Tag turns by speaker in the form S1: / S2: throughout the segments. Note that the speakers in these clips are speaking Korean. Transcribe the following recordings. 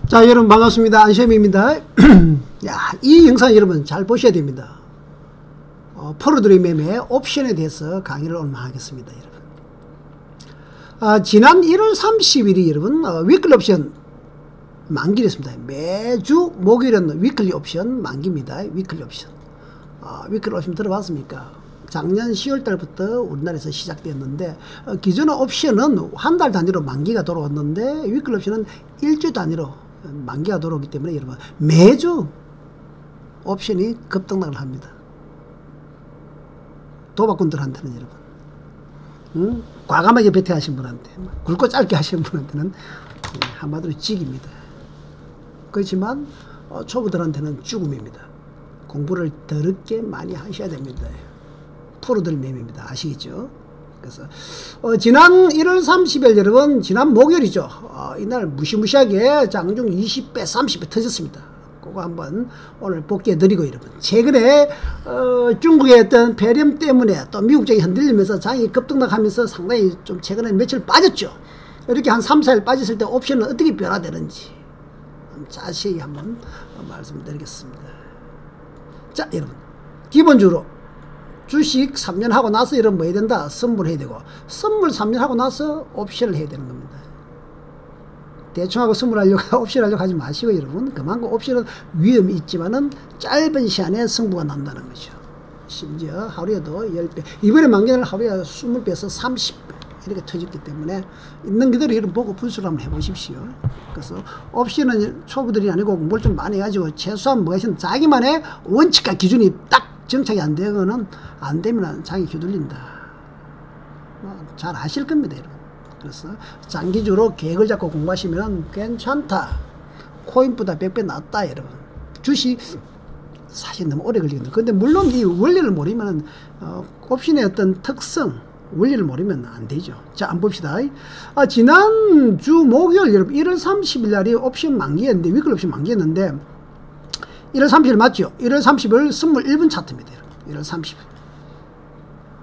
S1: 자, 여러분 반갑습니다. 안시험입니다. 야, 이 영상 여러분 잘 보셔야 됩니다. 포로들의 매매 옵션에 대해서 강의를 오늘 하겠습니다. 여러분, 지난 1월 30일이 여러분 위클리 옵션 만기였습니다. 매주 목요일은 위클리 옵션 만기입니다. 위클리 옵션. 위클리 옵션 들어봤습니까? 작년 10월 달부터 우리나라에서 시작됐는데, 기존의 옵션은 한 달 단위로 만기가 돌아왔는데, 위클리 옵션은 일주 단위로 만기가 돌아오기 때문에 여러분 매주 옵션이 급등락을 합니다. 도박꾼들한테는 여러분, 과감하게 베팅하신 분한테, 굵고 짧게 하시는 분한테는 한마디로 찍입니다. 그렇지만 초보들한테는 죽음입니다. 공부를 더럽게 많이 하셔야 됩니다. 프로들 매매입니다. 아시겠죠? 그래서 지난 1월 30일 여러분, 지난 목요일이죠. 이날 무시무시하게 장중 20배 30배 터졌습니다. 그거 한번 오늘 복귀해 드리고, 여러분 최근에 중국의 어떤 배렴 때문에 또 미국장이 흔들리면서 장이 급등락하면서 상당히 좀 최근에 며칠 빠졌죠. 이렇게 한 3, 4일 빠졌을 때 옵션은 어떻게 변화되는지 자세히 한번 말씀드리겠습니다. 자, 여러분 기본적으로 주식 3년 하고 나서 이런 뭐 해야 된다? 선물해야 되고, 선물 3년 하고 나서 옵션을 해야 되는 겁니다. 대충 하고 선물하려고 옵션 하려고 하지 마시고, 여러분 그만큼 옵션은 위험이 있지만은 짧은 시간에 승부가 난다는 거죠. 심지어 하루에도 10배, 이번에 만기는 하루에 20배에서 30배 이렇게 터졌기 때문에 있는 그대로 이런 보고 분수를 한번 해보십시오. 그래서 옵션은 초보들이 아니고 공부를 좀 많이 해가지고 최소한 뭐 하시면 자기만의 원칙과 기준이 딱 정착이 안 되거나 안 되면 장이 휘둘린다. 잘 아실 겁니다, 여러분. 그래서 장기적으로 계획을 잡고 공부하시면 괜찮다. 코인보다 100배 낫다, 여러분. 주식 사실 너무 오래 걸리거든요. 근데 물론 이 원리를 모르면 옵션의 어떤 특성, 원리를 모르면 안 되죠. 자, 한번 봅시다. 지난 주 목요일 여러분 1월 30일 날이 옵션 만기였는데, 위클리 옵션 만기였는데 1월 30일 맞죠? 1월 30일 선물 1분 차트입니다. 1월 30일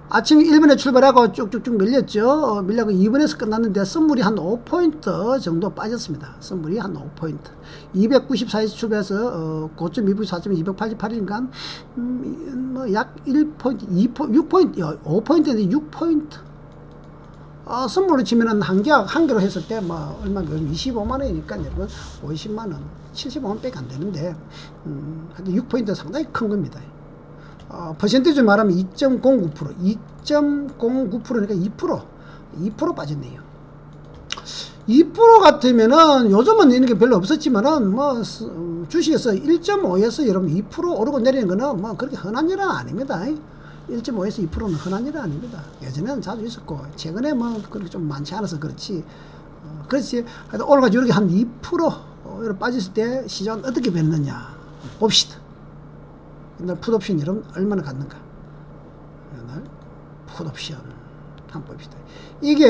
S1: 아침 1분에 출발하고 쭉쭉쭉 밀렸죠. 밀려고 2분에서 끝났는데 선물이 한 5포인트 정도 빠졌습니다. 선물이 한 5포인트 294에서 출발해서 고점 294.288이니까 뭐 약 1포인트 6포인트 5포인트인데 6포인트 선물로 치면은 한 개로 했을 때 뭐 얼마 25만원이니까 여러분 50만원 75만 밖에 안 되는데 6포인트 상당히 큰 겁니다. 퍼센티지 말하면 2.09% 2.09%니까 2% 빠졌네요. 2% 같으면은 요즘은 이런 게 별로 없었지만은 뭐 주식에서 1.5에서 여러분 2% 오르고 내리는 거는 뭐 그렇게 흔한 일은 아닙니다. 1.5에서 2%는 흔한 일은 아닙니다. 예전에는 자주 있었고 최근에 뭐 그렇게 좀 많지 않아서 그렇지. 그렇지. 하여튼 오늘까지 이렇게 한 2% 빠졌을 때 시장은 어떻게 변했느냐 봅시다. 옛날 풋옵션 여러분 얼마나 갔는가? 옛날 풋옵션 한번 봅시다. 이게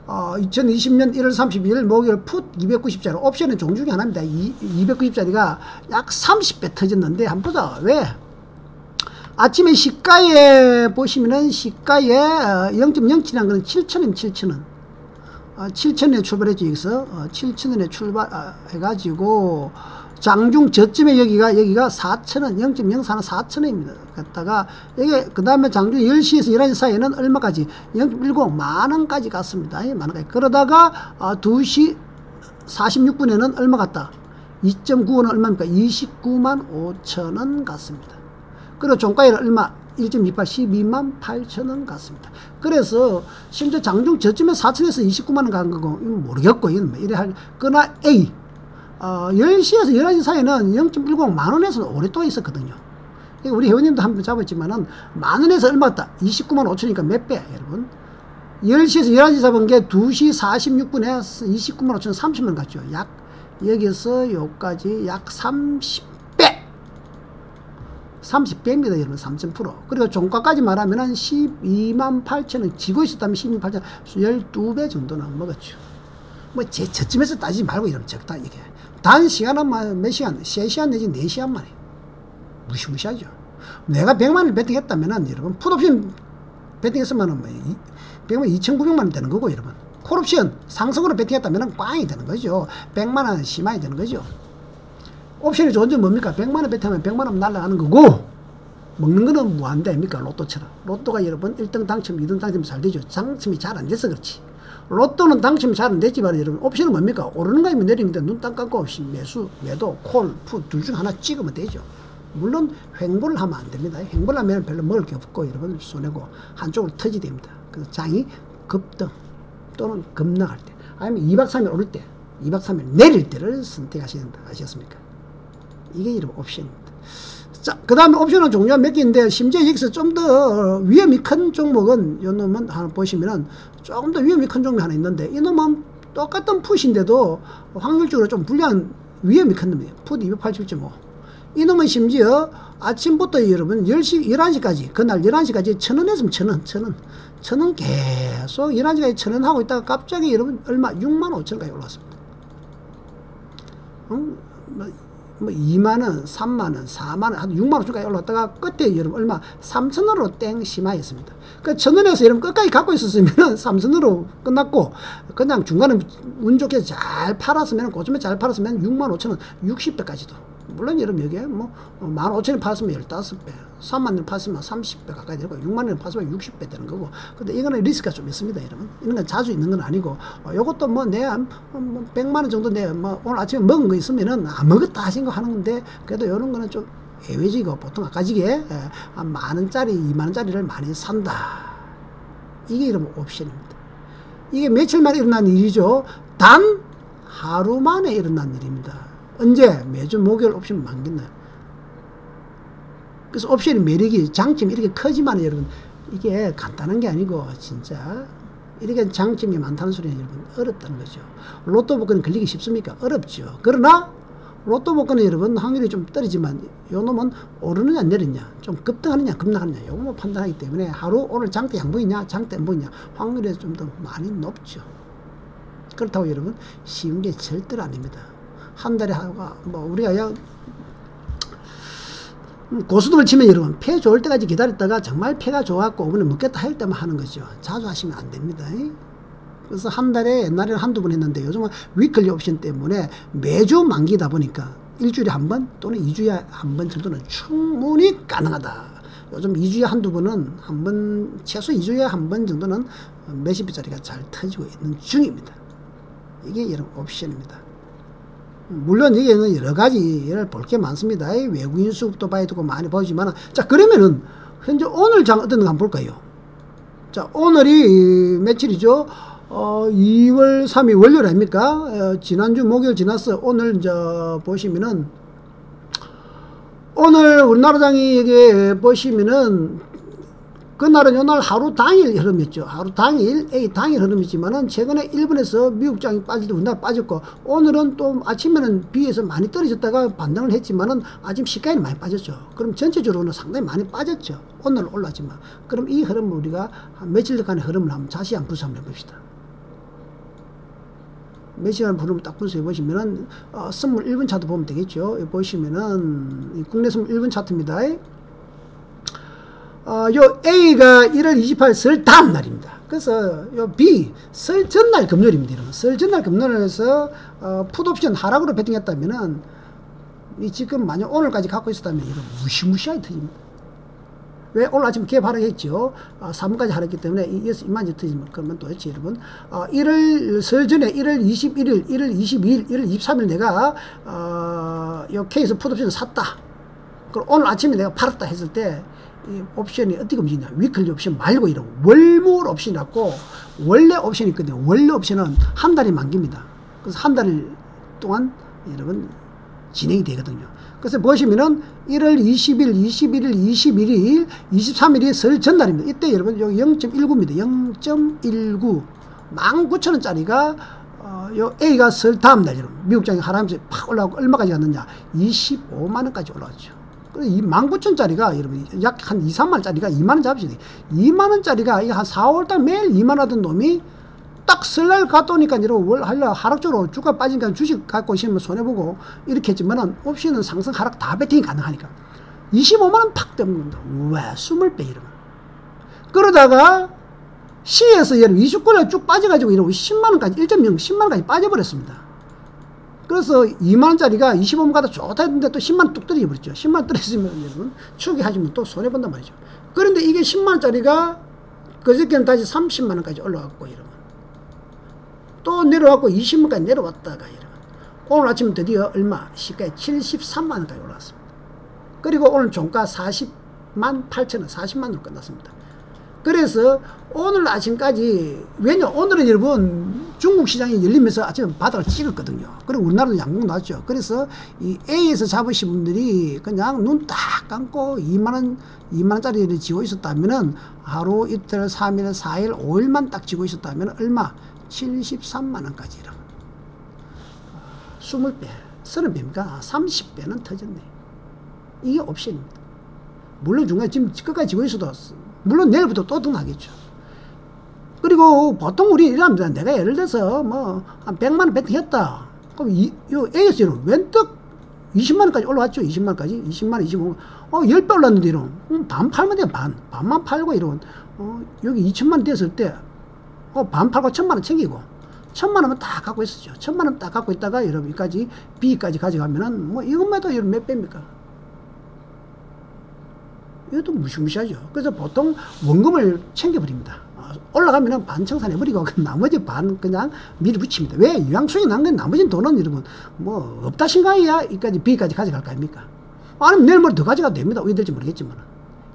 S1: 2020년 1월 32일 목요일 풋 290짜리 옵션의 종류 중에 하나입니다. 290짜리가 약 30배 터졌는데 한번 보자. 왜? 아침에 시가에 보시면은 시가에 0.07이라는 거는 7,000원 7,000원 7,000원에 출발했죠. 여기서 7,000원에 출발해가지고 장중 저점에 여기가 4,000원 0.04는 4,000원입니다. 갔다가 이게 그 다음에 장중 10시에서 11시 사이에는 얼마까지 0.10 만원까지 갔습니다. 만원까지. 그러다가 2시 46분에는 얼마 갔다? 2.95는 얼마입니까? 29만 5천원 갔습니다. 그리고 종가에는 얼마? 1.28 12만 8천원 갔습니다. 그래서 심지어 장중 저점에 4천에서 29만원 간 거고 이건 모르겠고 이건 이래 할 그러나 A 10시에서 11시 사이에는 0.10 만원에서 오랫동안 있었거든요. 우리 회원님도 한번 잡았지만은 만원에서 얼마 갔다? 29만 5천이니까 몇 배, 여러분? 10시에서 11시 잡은 게 2시 46분에 29만 5천 30만 갔죠. 약 여기서 여기까지 약 30배입니다, 여러분. 3,000%. 그리고 종가까지 말하면은 12만 8천원 지고 있었다면 12만 8천원 12배 정도는 먹었죠. 뭐 저쯤에서 따지지 말고 이러면 적당히 이게 단 시간은 몇 시간? 3시간 내지 4시간 만에 무시무시하죠. 내가 100만원 베팅했다면은 여러분 풋옵션 베팅했으면은 뭐 100만 2,900만원 되는 거고, 여러분 콜옵션 상승으로 베팅했다면 꽝이 되는 거죠. 100만원 심하게 되는 거죠. 옵션이 좋은 점 뭡니까? 100만원 베팅하면 100만원 날라가는 거고, 먹는 거는 무한대입니까? 로또처럼. 로또가 여러분 1등 당첨, 2등 당첨 잘 되죠. 당첨이 잘 안 돼서 그렇지. 로또는 당첨이 잘 안 됐지만 여러분 옵션은 뭡니까? 오르는 거 아니면 내리는데 눈 딱 감고 없이 매수, 매도, 콜, 풋 둘 중 하나 찍으면 되죠. 물론 횡보를 하면 안 됩니다. 횡보를 하면 별로 먹을 게 없고 여러분 손해고 한쪽으로 터지됩니다. 그래서 장이 급등 또는 급락할 때 아니면 2박 3일 오를 때 2박 3일 내릴 때를 선택하셔야 된다. 아시겠습니까? 이게 여러분 옵션입니다. 자, 그 다음에 옵션은 종류가 몇 개인데 심지어 여기서 좀 더 위험이 큰 종목은 이 놈은 하나 보시면은 조금 더 위험이 큰 종목이 하나 있는데 이 놈은 똑같은 풋인데도 확률적으로 좀 불리한 위험이 큰 놈이에요. 풋 287.5. 이 놈은 심지어 아침부터 여러분 10시, 11시까지 그날 11시까지 1000원 했으면 1000원 1000원 계속 11시까지 1000원 하고 있다가 갑자기 여러분 얼마 65,000원까지 올랐습니다. 뭐 2만원, 3만원, 4만원, 한 6만원까지 올랐다가 끝에 여러분 얼마 3,000원으로 땡 심하였습니다. 그 1,000원에서 여러분 끝까지 갖고 있었으면 3,000원으로 끝났고 그냥 중간에 운 좋게 잘 팔았으면 고점에 잘 팔았으면 65,000원 60배까지도 물론 여러분 여기에 뭐 15,000원 팔았으면 15배 3만원 팔았으면 30배 가까이 되고 6만원 팔았으면 60배 되는 거고 근데 이거는 리스크가 좀 있습니다. 여러분 이런 건 자주 있는 건 아니고 요것도 뭐 내가 100만원 정도 내가 뭐 오늘 아침에 먹은 거 있으면은 안 먹었다 하신 거 하는 건데 그래도 이런 거는 좀 예외적이고 보통 아까지게 한 만원짜리 2만원짜리를 많이 산다. 이게 여러분 옵션입니다. 이게 며칠 만에 일어난 일이죠. 단 하루 만에 일어난 일입니다. 언제? 매주 목요일 옵션 만겠나요? 그래서 옵션의 매력이 장점이 이렇게 크지만 여러분 이게 간단한 게 아니고 진짜 이렇게 장점이 많다는 소리는 여러분 어렵다는 거죠. 로또 복권은 걸리기 쉽습니까? 어렵죠. 그러나 로또 복권은 여러분 확률이 좀 떨어지만 요 놈은 오르느냐 내리느냐 좀 급등하느냐 급락하느냐 요거만 판단하기 때문에 하루 오늘 장대 양봉이냐 장대 양봉이냐 확률이 좀 더 많이 높죠. 그렇다고 여러분 쉬운 게 절대로 아닙니다. 한 달에 하루가 뭐 우리가 고수동을 치면 여러분 폐 좋을 때까지 기다렸다가 정말 폐가 좋았고 오늘 먹겠다 할 때만 하는 거죠. 자주 하시면 안 됩니다. 그래서 한 달에 옛날에는 한두 번 했는데 요즘은 위클리 옵션 때문에 매주 만기다 보니까 일주일에 한 번 또는 2주에 한 번 정도는 충분히 가능하다. 요즘 2주에 한두 번은 한 번 최소 2주에 한 번 정도는 몇십 배짜리가 잘 터지고 있는 중입니다. 이게 여러분 옵션입니다. 물론 여기에는 여러 가지를 볼 게 많습니다. 외국인 수급도 봐야 되고 많이 보지만 자 그러면은 현재 오늘 장 어떤가 한번 볼까요? 자 오늘이 며칠이죠? 2월 3일 월요일 아닙니까? 지난주 목요일 지났어. 오늘 이제 보시면은 오늘 우리나라 장이 여기 보시면은 그날은 요날 하루 당일 흐름이었죠. 하루 당일, A 당일 흐름이지만은 최근에 일본에서 미국 장이 빠질 때 우리나라 빠졌고 오늘은 또 아침에는 비해서 많이 떨어졌다가 반등을 했지만은 아침 시가에는 많이 빠졌죠. 그럼 전체적으로는 상당히 많이 빠졌죠. 오늘 올랐지만. 그럼 이 흐름을 우리가 한 며칠간의 흐름을 한번 자세히 한번 분석 한번 해봅시다. 며칠간 흐름을 딱 분석해 보시면은 선물 1분 차트 보면 되겠죠. 여기 보시면은 국내 선물 1분 차트입니다. 요 A가 1월 28일 설 다음 날입니다. 그래서 요 B 설 전날 금요일입니다. 여러분. 설 전날 금요일에서 풋옵션 하락으로 베팅했다면은 이 지금 만약 오늘까지 갖고 있었다면 이거 무시무시하게 터집니다. 왜? 오늘 아침 개업 하락했죠. 3분까지 하락했기 때문에 이어서 이만지 터지면 그러면 도대체 여러분 1월 설 전에 1월 21일, 1월 22일, 1월 23일 내가 요 케이스 풋옵션을 샀다. 그럼 오늘 아침에 내가 팔았다 했을 때 이 옵션이 어떻게 움직이냐. 위클리 옵션 말고 이런 월물 옵션이라고 원래 옵션이 있거든요. 원래 옵션은 한 달이 만기입니다. 그래서 한 달 동안 여러분 진행이 되거든요. 그래서 보시면은 1월 20일, 21일, 21일, 23일이 설 전날입니다. 이때 여러분 여기 0.19입니다. 0.19 19,000원짜리가 요 A가 설 다음 날 여러분 미국장이 하락하면서 팍 올라가고 얼마까지 갔느냐 25만원까지 올라왔죠. 이 19,000원짜리가 여러분 약 한 2, 3만원짜리가 2만원 잡으시네. 2만원짜리가 한 4, 5월달 매일 2만원 하던 놈이 딱 설날 갔다 오니까 여러분 하락적으로 주가 빠지니까 주식 갖고 오시면 손해보고 이렇게 했지만은 옵션은 상승 하락 다 베팅이 가능하니까 25만원 팍 때문에 우와 20배 이러면 그러다가 C에서 여러분 29일에 쭉 빠져가지고 이러고 10만원까지 1.0 10만원까지 빠져버렸습니다. 그래서 2만원짜리가 25만 가다 좋다 했는데 또 10만원 뚝 떨어져 버렸죠. 10만원 떨어지면 여러분 추기 하시면 또 손해본단 말이죠. 그런데 이게 10만원짜리가 그저께는 다시 30만원까지 올라갔고 이러면 또 내려왔고 20만원까지 내려왔다가 이러면 오늘 아침 드디어 얼마? 시가에 73만원까지 올라왔습니다. 그리고 오늘 종가 40만 8천원 40만원으로 끝났습니다. 그래서 오늘 아침까지, 왜냐 오늘은 여러분 중국 시장이 열리면서 아침에 바닥을 찍었거든요. 그리고 우리나라도 양봉 나왔죠. 그래서 이 A에서 잡으신 분들이 그냥 눈 딱 감고 2만원짜리를 지고 있었다면은 하루 이틀 3일 4일 5일만 딱 지고 있었다면 얼마? 73만원까지 이런 20배 30배입니까? 30배는 터졌네. 이게 옵션입니다. 물론 중간에 지금 끝까지 지고 있어도 물론 내일부터 또 등하겠죠. 그리고 보통 우리 이랍니다. 내가 예를 들어서 뭐 한 100만원 베팅했다. 그럼 이 AS는 웬떡 20만원까지 올라왔죠. 20만원까지 20만원 25만원 10배 올랐는데 이런 반 팔면 돼요. 반만 팔고 이런 여기 2천만원 됐을 때 반 팔고 1,000만원 챙기고 1,000만원은 딱 갖고 있었죠. 1,000만원 딱 갖고 있다가 여러분까지 B까지 가져가면은 뭐 이것만 해도 여러분 몇 배입니까? 이것도 무시무시하죠. 그래서 보통 원금을 챙겨버립니다. 올라가면은 반 청산해버리고 나머지 반 그냥 밀어붙입니다. 왜? 유양수익이 난 건 나머지 돈은 여러분 뭐 없다 생각해야 이까지 B까지 가져갈 거 아닙니까? 아니면 내일 모레 더 가져가도 됩니다. 어디 될지 모르겠지만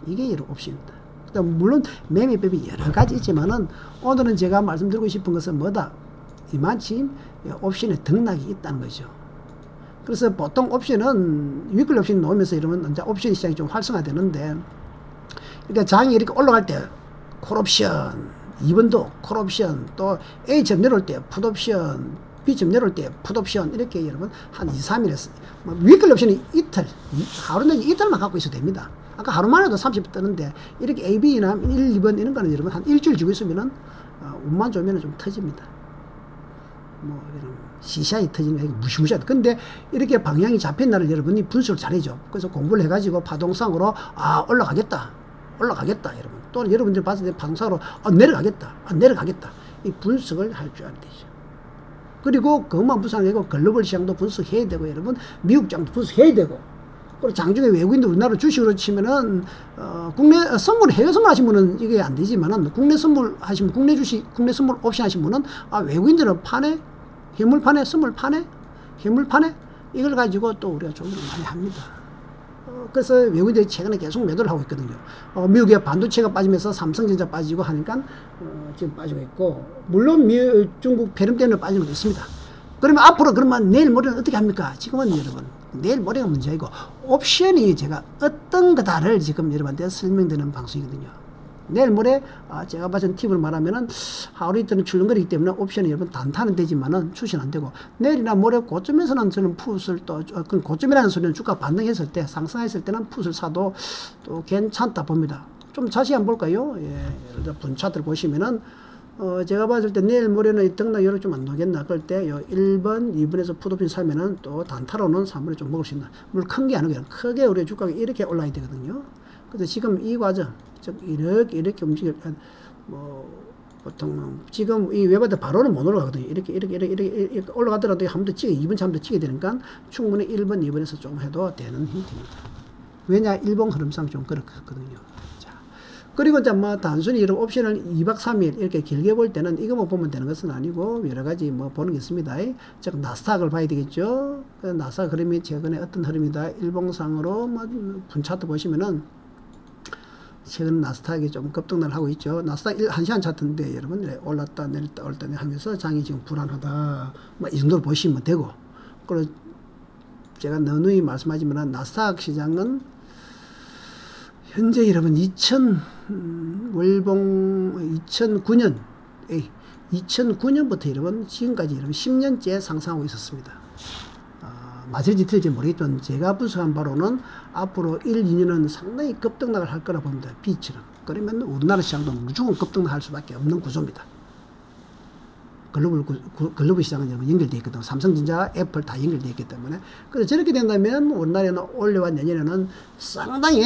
S1: 이게 여러 옵션입니다. 물론 매매법이 여러 가지 있지만은 오늘은 제가 말씀드리고 싶은 것은 뭐다? 이만큼 옵션에 등락이 있다는 거죠. 그래서 보통 옵션은 위클리 옵션이 나오면서 이러면 이제 옵션 시장이 좀 활성화되는데, 그러니까 장이 이렇게 올라갈 때 콜옵션, 2번도 콜옵션, 또 A점 내려올 때 풋옵션, B점 내려올 때 풋옵션, 이렇게 여러분 한 2, 3일에서 위클리 옵션이 이틀, 하루 내지 이틀만 갖고 있어도 됩니다. 아까 하루만 해도 30분 뜨는데 이렇게 A, B나 1, 2번 이런 거는 여러분 한 일주일 지고 있으면은 운만 좋으면 좀 터집니다. 뭐 이런 시시하게 터지는 게 무시무시하다. 근데 이렇게 방향이 잡힌 날을 여러분이 분석을 잘해줘. 그래서 공부를 해가지고 파동상으로 올라가겠다 여러분. 또 여러분들 봤을 때 파동상으로 내려가겠다 이 분석을 할 줄 알아야 되죠. 그리고 그것만 분석이 아니고 글로벌 시장도 분석해야 되고 여러분 미국 시장도 분석해야 되고, 그리고 장중에 외국인들 우리나라 주식으로 치면은 국내 선물 해외 선물 하신 분은 이게 안 되지만은 국내 선물 하시면 국내 주식 국내 선물 옵션 하신 분은 외국인들은 파네, 현물 파네, 선물 파네, 현물 파네, 이걸 가지고 또 우리가 조언을 많이 합니다. 그래서 외국인들이 최근에 계속 매도를 하고 있거든요. 미국의 반도체가 빠지면서 삼성전자 빠지고 하니까 지금 빠지고 있고, 물론 중국 폐렴 때문에 빠지는 것도 있습니다. 그러면 앞으로 그러면 내일 모레는 어떻게 합니까? 지금은 여러분 내일 모레가 문제이고 옵션이 제가 어떤 거다를 지금 여러분한테 설명드리는 방송이거든요. 내일 모레 제가 봐준 팁을 말하면은 하루 이틀은 출렁거리기 때문에 옵션이 여러분 단타는 되지만은 출시는 안 되고, 내일이나 모레 고점에서는 저는 풋을 또 고점이라는 소리는 주가 반등했을 때 상승했을 때는 풋을 사도 또 괜찮다 봅니다. 좀 자세히 한번 볼까요? 예, 예를 들어 분차트를 보시면은 제가 봤을 때 내일 모레는 등락 여력 좀 안 나오겠나. 그럴 때 1번, 2번에서 풋옵션 사면은 또 단타로는 3번에 좀 먹을 수 있나. 물론 큰 게 아니고 크게 우리 주가가 이렇게 올라야 되거든요. 그래서 지금 이 과정, 즉 이렇게 움직일 보통 지금 이 웹한테 바로는 못 올라가거든요. 이렇게 올라가더라도 한 번 더 찍어 2번, 3번 더 찍어야 되니까 충분히 1번, 2번에서 좀 해도 되는 힌트입니다. 왜냐, 일봉 흐름상 좀 그렇거든요. 그리고 이제 뭐 단순히 이런 옵션을 2박 3일 이렇게 길게 볼 때는 이거만 보면 되는 것은 아니고 여러 가지 뭐 보는 게 있습니다. 즉 나스닥을 봐야 되겠죠. 그 나스닥 흐름이 최근에 어떤 흐름이다. 일봉상으로 뭐 분차트 보시면은 최근 나스닥이 좀 급등을 하고 있죠. 나스닥 1시간 차트인데 여러분 올랐다 내렸다 올랐다 하면서 장이 지금 불안하다. 뭐 이 정도로 보시면 되고, 그리고 제가 너누이 말씀하지만 나스닥 시장은 현재 여러분 월봉 2009년부터 여러분 지금까지 여러분 10년째 상승하고 있었습니다. 맞을지 틀릴지 모르겠지만 제가 분석한 바로는 앞으로 1, 2년은 상당히 급등락을 할 거라 봅니다. B처럼. 그러면 우리나라 시장도 무조건 급등락할 수밖에 없는 구조입니다. 글로벌 시장은 연결되어 있거든요. 삼성전자, 애플 다 연결되어 있기 때문에. 그래서 저렇게 된다면 우리나라는 올해와 내년에는 상당히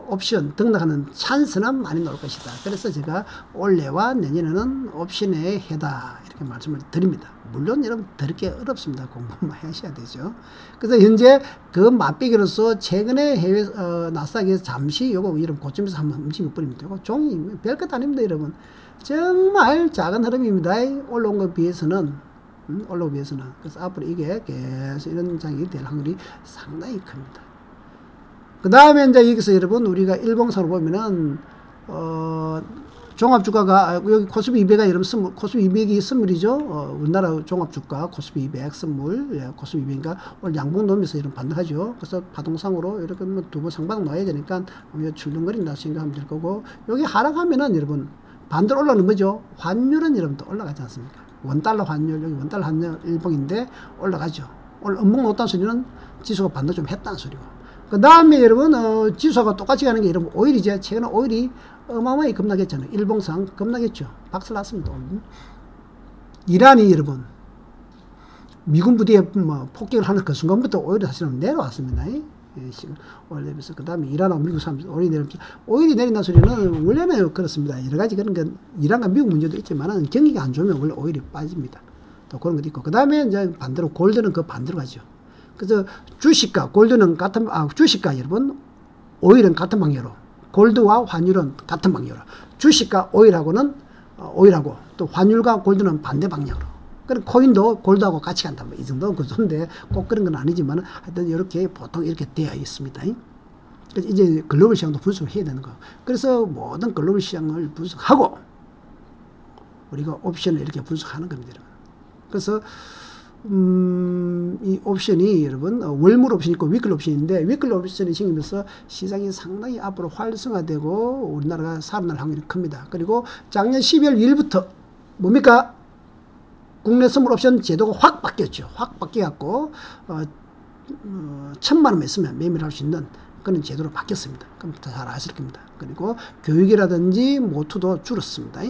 S1: 옵션 등락하는 찬스는 많이 나올 것이다. 그래서 제가 올해와 내년에는 옵션의 해다 이렇게 말씀을 드립니다. 물론 여러분 더럽게 어렵습니다. 공부만 하셔야 되죠. 그래서 현재 그 맛배기로서 최근에 해외 나스닥에서 잠시 요거 이런 고점에서 한번 움직여 버립니다. 요거 종이 별것 아닙니다, 여러분. 정말 작은 흐름입니다. 올라온 것에 비해서는 올라오기 위해서는. 그래서 앞으로 이게 계속 이런 장이 될 확률이 상당히 큽니다. 그 다음에 이제 여기서 여러분 우리가 일봉상으로 보면은 종합주가가 여기 코스피 200가 여러분 선물, 코스피 200이 선물이죠. 우리나라 종합주가 코스피 200 선물, 예, 코스피 200인가 오늘 양봉 놓으면서 이런 반등하죠. 그래서 파동상으로 이렇게 두 번 상방 놔야 되니까 출렁거린다 생각하면 될 거고, 여기 하락하면은 여러분 반대로 올라오는 거죠. 환율은 여러분 또 올라가지 않습니까? 원달러 환율, 여기 원달러 환율 일봉인데 올라가죠. 오늘 음봉 놓았다는 소리는 지수가 반등 좀 했다는 소리고. 그 다음에 여러분 지수가 똑같이 가는 게 여러분 오일이죠. 최근에 오일이 어마어마하게 급락했잖아요. 일봉상 급락했죠. 박살 났습니다. 이란이 여러분 미군 부대에 뭐 폭격을 하는 그 순간부터 오일이 사실은 내려왔습니다. 올리면서 그 다음에 이란하고 미국 사람들 오일이 내리면서, 오일이 내린다는 소리는 원래는 그렇습니다. 여러 가지 그런 게 이란과 미국 문제도 있지만은 경기가 안 좋으면 원래 오일이 빠집니다. 또 그런 것도 있고, 그 다음에 이제 반대로 골드는 그 반대로 가죠. 그래서 주식과 골드는 같은, 주식과 여러분 오일은 같은 방향으로, 골드와 환율은 같은 방향으로, 주식과 오일하고는 오일하고 또 환율과 골드는 반대 방향으로. 그리고 코인도 골드하고 같이 간다. 뭐 이 정도 그 정도인데 꼭 그런 건 아니지만 하여튼 이렇게 보통 이렇게 되어 있습니다. 그래서 이제 글로벌 시장도 분석을 해야 되는 거. 그래서 모든 글로벌 시장을 분석하고 우리가 옵션을 이렇게 분석하는 겁니다. 여러분. 그래서 이 옵션이 여러분 월물 옵션이 있고 위클 옵션인데, 위클 옵션이 생기면서 시장이 상당히 앞으로 활성화되고 우리나라가 살아날 확률이 큽니다. 그리고 작년 12월 1일부터 뭡니까? 국내 선물 옵션 제도가 확 바뀌었죠. 확 바뀌어갖고 1,000만 원만 있으면 매매를 할 수 있는 그런 제도로 바뀌었습니다. 그럼 잘 아실 겁니다. 그리고 교육이라든지 모투도 줄었습니다.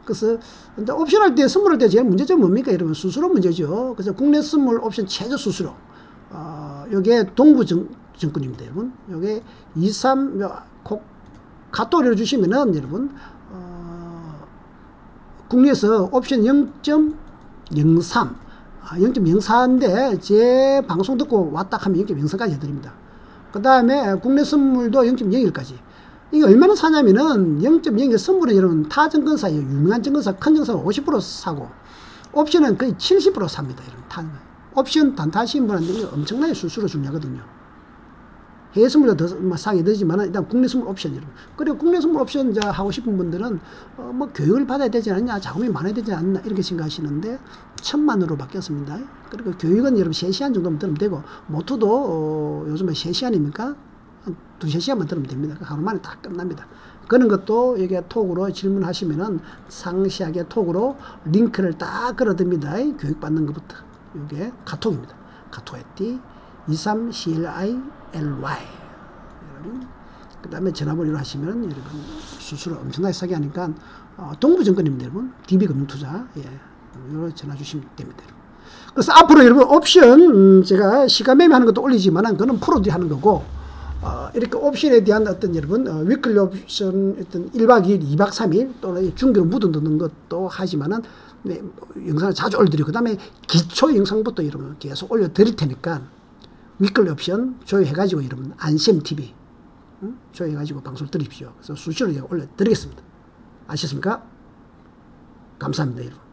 S1: 그래서 근데 옵션 할 때, 선물할 때 제일 문제점은 뭡니까? 여러분 수수료 문제죠. 그래서 국내 선물 옵션 최저 수수료, 요게 동부증권입니다, 여러분. 요게 23 카톡 올려주시면은 여러분 국내에서 옵션 0.03 0.04인데 제 방송 듣고 왔다 하면 0.03까지 해드립니다. 그 다음에 국내 선물도 0.01까지. 이게 얼마나 사냐면은 0.01 선물은 여러분 타 증권사, 유명한 증권사, 큰 증권사 50% 사고, 옵션은 거의 70% 삽니다. 여러분 옵션 단타하시는 분한테 엄청나게 수수료 중요하거든요. 해외 선물도 더 사게 되지만 일단 국내 선물 옵션 여러분. 그리고 국내 선물 옵션 하고 싶은 분들은 뭐 교육을 받아야 되지 않느냐, 자금이 많아야 되지 않나 이렇게 생각하시는데 1,000만 원으로 바뀌었습니다. 그리고 교육은 여러분 3시간 정도면 들으면 되고, 모투도 요즘에 3시간입니까? 2~3시간만 들으면 됩니다. 하루 만에 다 끝납니다. 그런 것도 여기 톡으로 질문하시면은 상시하게 톡으로 링크를 딱 걸어둡니다. 교육받는 것부터. 이게 카톡입니다. 카톡에티 23CLILY. 그 다음에 전화번호로 하시면 여러분 수수료 엄청나게 싸게 하니까 동부증권입니다, 여러분. DB금융투자. 예. 이거 전화 주시면 됩니다. 그래서 앞으로 여러분 옵션 제가 시간 매매하는 것도 올리지만 그거는 프로들이 하는 거고, 이렇게 옵션에 대한 어떤 여러분 위클리 옵션 어떤 1박 2일, 2박 3일 또는 중기로 묻어두는 것도 하지만은 네, 영상을 자주 올려드리고, 그 다음에 기초 영상부터 여러분 계속 올려드릴 테니까 위클리 옵션 조회해가지고 여러분 안심TV 조회해가지고 방송을 들으십시오. 그래서 수시로 올려드리겠습니다. 아셨습니까? 감사합니다, 여러분.